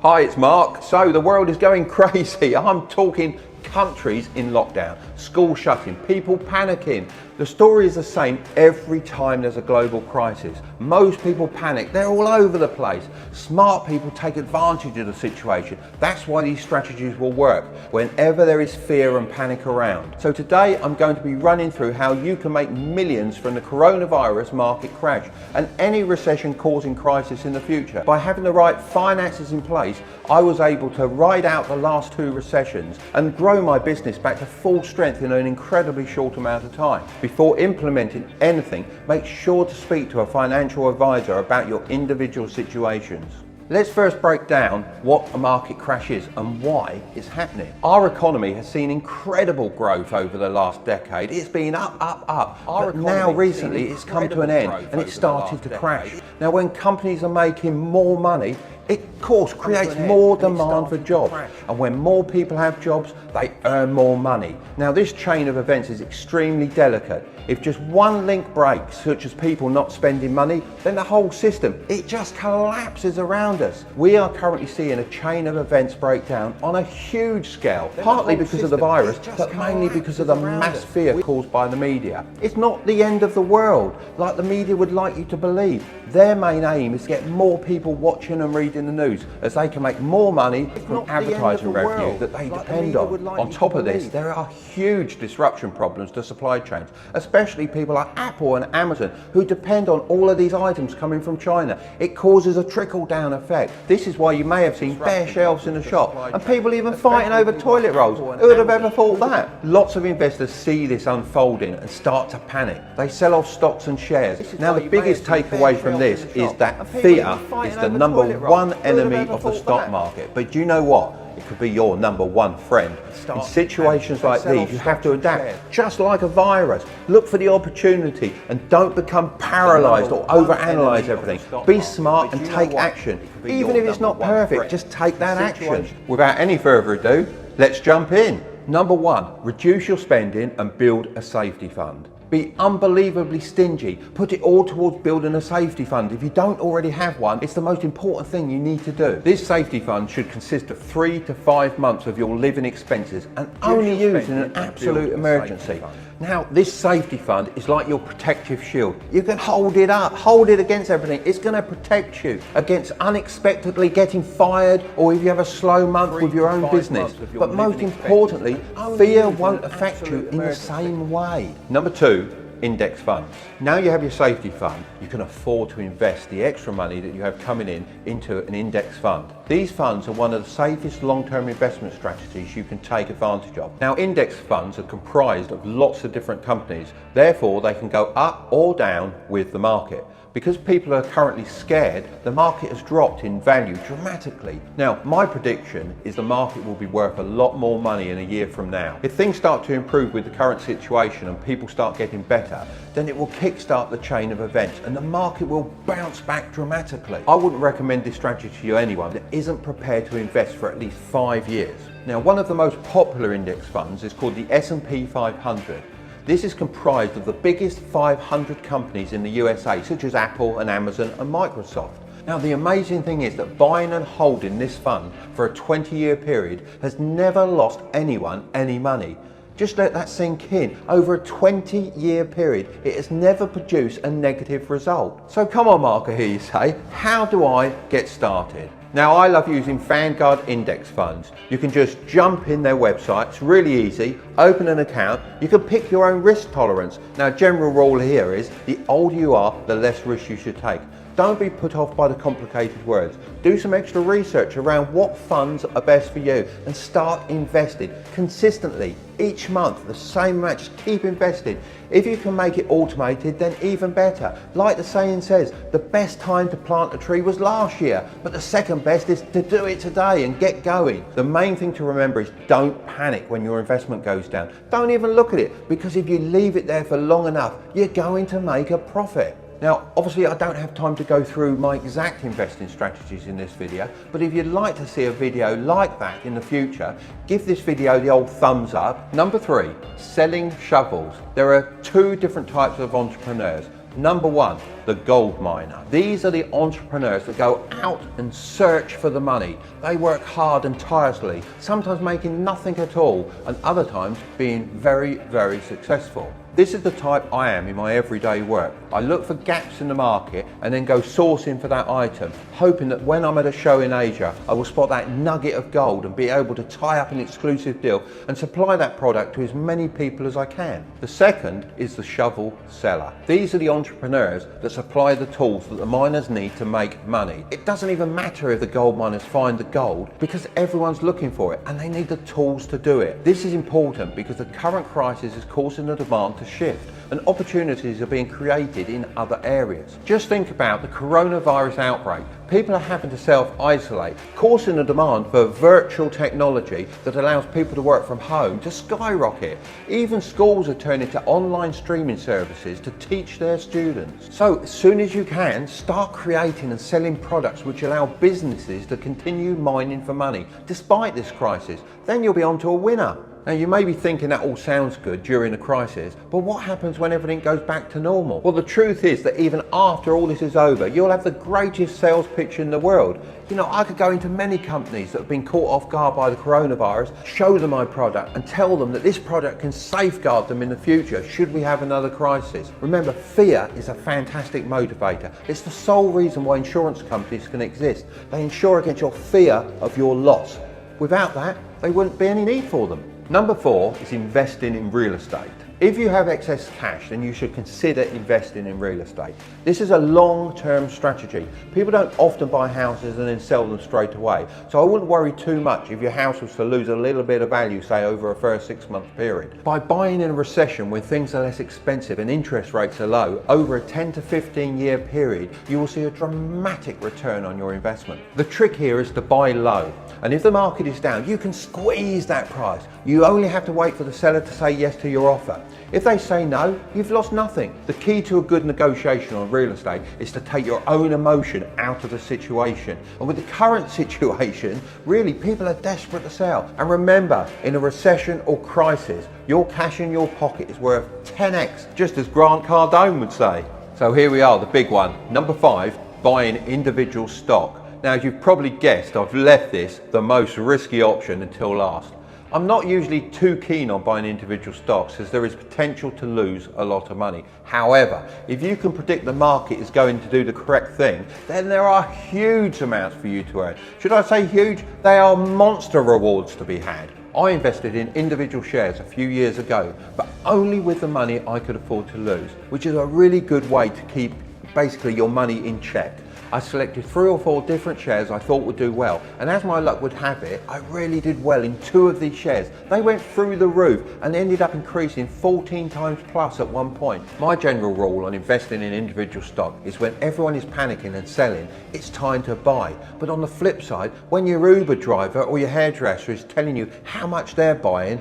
Hi, it's Mark. So the world is going crazy. I'm talking countries in lockdown, schools shutting, people panicking. The story is the same every time there's a global crisis. Most people panic, they're all over the place. Smart people take advantage of the situation. That's why these strategies will work whenever there is fear and panic around. So today I'm going to be running through how you can make millions from the coronavirus market crash and any recession causing crisis in the future. By having the right finances in place, I was able to ride out the last two recessions and grow my business back to full strength in an incredibly short amount of time. Before implementing anything, make sure to speak to a financial advisor about your individual situations. Let's first break down what a market crash is and why it's happening. Our economy has seen incredible growth over the last decade. It's been up. But now recently it's come to an end and it's started to crash. Now when companies are making more money, it of course creates more demand for jobs, and when more people have jobs, they earn more money. Now this chain of events is extremely delicate. If just one link breaks, such as people not spending money, then the whole system, it just collapses around us. We are currently seeing a chain of events break down on a huge scale, partly because of the virus, but mainly because of the mass fear caused by the media. It's not the end of the world, like the media would like you to believe. Their main aim is to get more people watching and reading the news, as they can make more money from advertising revenue that they depend on. On top of this, there are huge disruption problems to supply chains, especially people like Apple and Amazon, who depend on all of these items coming from China. It causes a trickle-down effect. This is why you may have seen bare shelves in the shop, and people even fighting over toilet rolls. Who would have ever thought that? Lots of investors see this unfolding and start to panic. They sell off stocks and shares. Now the biggest takeaway from this is that fear is the number one enemy of the stock market. But do you know what? It could be your number one friend. In situations like these, you have to adapt, just like a virus. Look for the opportunity and don't become paralyzed or overanalyze everything. Be smart and take action. Even if it's not perfect, just take that action. Without any further ado, let's jump in. Number one, reduce your spending and build a safety fund. Be unbelievably stingy. Put it all towards building a safety fund. If you don't already have one, it's the most important thing you need to do. This safety fund should consist of 3 to 5 months of your living expenses and only used in an absolute emergency. Now, this safety fund is like your protective shield. You can hold it up, hold it against everything. It's going to protect you against unexpectedly getting fired or if you have a slow month with your own business. But most importantly, fear won't affect you in the same way. Number two, index funds. Now you have your safety fund, you can afford to invest the extra money that you have coming in into an index fund. These funds are one of the safest long-term investment strategies you can take advantage of. Now index funds are comprised of lots of different companies, therefore they can go up or down with the market. Because people are currently scared, the market has dropped in value dramatically. Now, my prediction is the market will be worth a lot more money in a year from now. If things start to improve with the current situation and people start getting better, then it will kickstart the chain of events and the market will bounce back dramatically. I wouldn't recommend this strategy to anyone that isn't prepared to invest for at least 5 years. Now, one of the most popular index funds is called the S&P 500. This is comprised of the biggest 500 companies in the USA, such as Apple and Amazon and Microsoft. Now the amazing thing is that buying and holding this fund for a 20-year period has never lost anyone any money. Just let that sink in. Over a 20-year period, it has never produced a negative result. So come on, Mark, I hear you say, how do I get started? Now I love using Vanguard index funds. You can just jump in their website, it's really easy, open an account, you can pick your own risk tolerance. Now general rule here is, the older you are, the less risk you should take. Don't be put off by the complicated words. Do some extra research around what funds are best for you and start investing consistently each month, the same amount. Just keep investing. If you can make it automated, then even better. Like the saying says, the best time to plant a tree was last year, but the second best is to do it today and get going. The main thing to remember is don't panic when your investment goes down. Don't even look at it, because if you leave it there for long enough, you're going to make a profit. Now, obviously I don't have time to go through my exact investing strategies in this video, but if you'd like to see a video like that in the future, give this video the old thumbs up. Number 3, selling shovels. There are 2 different types of entrepreneurs. Number one, the gold miner. These are the entrepreneurs that go out and search for the money. They work hard and tirelessly, sometimes making nothing at all, and other times being very, very successful. This is the type I am in my everyday work. I look for gaps in the market and then go sourcing for that item, hoping that when I'm at a show in Asia, I will spot that nugget of gold and be able to tie up an exclusive deal and supply that product to as many people as I can. The second is the shovel seller. These are the entrepreneurs that supply the tools that the miners need to make money. It doesn't even matter if the gold miners find the gold, because everyone's looking for it and they need the tools to do it. This is important because the current crisis is causing the demand to shift and opportunities are being created in other areas. Just think about the coronavirus outbreak. People are having to self-isolate, causing a demand for virtual technology that allows people to work from home to skyrocket. Even schools are turning to online streaming services to teach their students. So as soon as you can, start creating and selling products which allow businesses to continue mining for money despite this crisis. Then you'll be on to a winner. Now you may be thinking that all sounds good during a crisis, but what happens when everything goes back to normal? Well, the truth is that even after all this is over, you'll have the greatest sales pitch in the world. You know, I could go into many companies that have been caught off guard by the coronavirus, show them my product and tell them that this product can safeguard them in the future should we have another crisis. Remember, fear is a fantastic motivator. It's the sole reason why insurance companies can exist. They insure against your fear of your loss. Without that, there wouldn't be any need for them. Number 4 is investing in real estate. If you have excess cash, then you should consider investing in real estate. This is a long-term strategy. People don't often buy houses and then sell them straight away. So I wouldn't worry too much if your house was to lose a little bit of value, say over a first 6-month period. By buying in a recession when things are less expensive and interest rates are low, over a 10 to 15 year period, you will see a dramatic return on your investment. The trick here is to buy low. And if the market is down, you can squeeze that price. You only have to wait for the seller to say yes to your offer. If they say no, you've lost nothing. The key to a good negotiation on real estate is to take your own emotion out of the situation. And with the current situation, really people are desperate to sell. And remember, in a recession or crisis, your cash in your pocket is worth 10x, just as Grant Cardone would say. So here we are, the big one. Number 5, buying individual stock. Now, as you've probably guessed, I've left this the most risky option until last. I'm not usually too keen on buying individual stocks as there is potential to lose a lot of money. However, if you can predict the market is going to do the correct thing, then there are huge amounts for you to earn. Should I say huge? They are monster rewards to be had. I invested in individual shares a few years ago, but only with the money I could afford to lose, which is a really good way to keep basically your money in check. I selected 3 or 4 different shares I thought would do well, and as my luck would have it, I really did well in 2 of these shares. They went through the roof and ended up increasing 14 times plus at one point. My general rule on investing in individual stock is when everyone is panicking and selling, it's time to buy. But on the flip side, when your Uber driver or your hairdresser is telling you how much they're buying,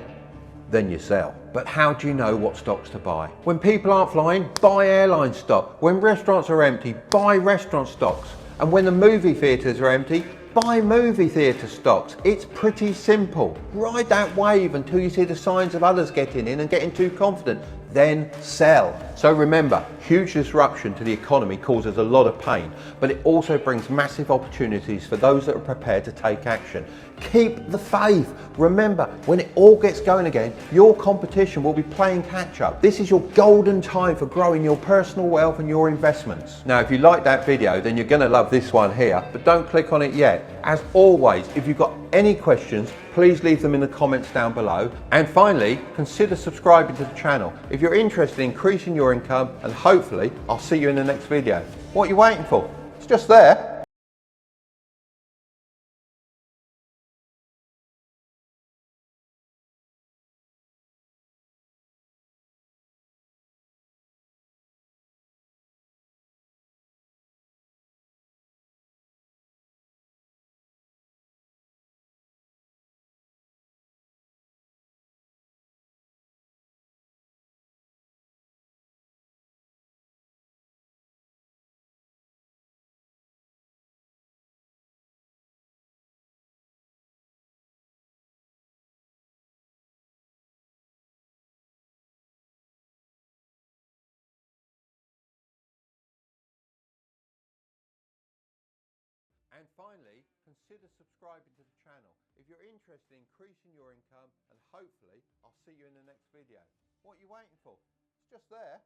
then you sell. But how do you know what stocks to buy? When people aren't flying, buy airline stock. When restaurants are empty, buy restaurant stocks. And when the movie theatres are empty, buy movie theatre stocks. It's pretty simple. Ride that wave until you see the signs of others getting in and getting too confident. Then sell. So remember, huge disruption to the economy causes a lot of pain, but it also brings massive opportunities for those that are prepared to take action. Keep the faith. Remember, when it all gets going again, your competition will be playing catch up. This is your golden time for growing your personal wealth and your investments. Now, if you like that video, then you're going to love this one here, but don't click on it yet. As always, if you've got any questions, please leave them in the comments down below. And finally, consider subscribing to the channel if you're interested in increasing your income, and hopefully I'll see you in the next video. What are you waiting for? It's just there. Finally, consider subscribing to the channel if you're interested in increasing your income, and hopefully I'll see you in the next video. What are you waiting for? It's just there.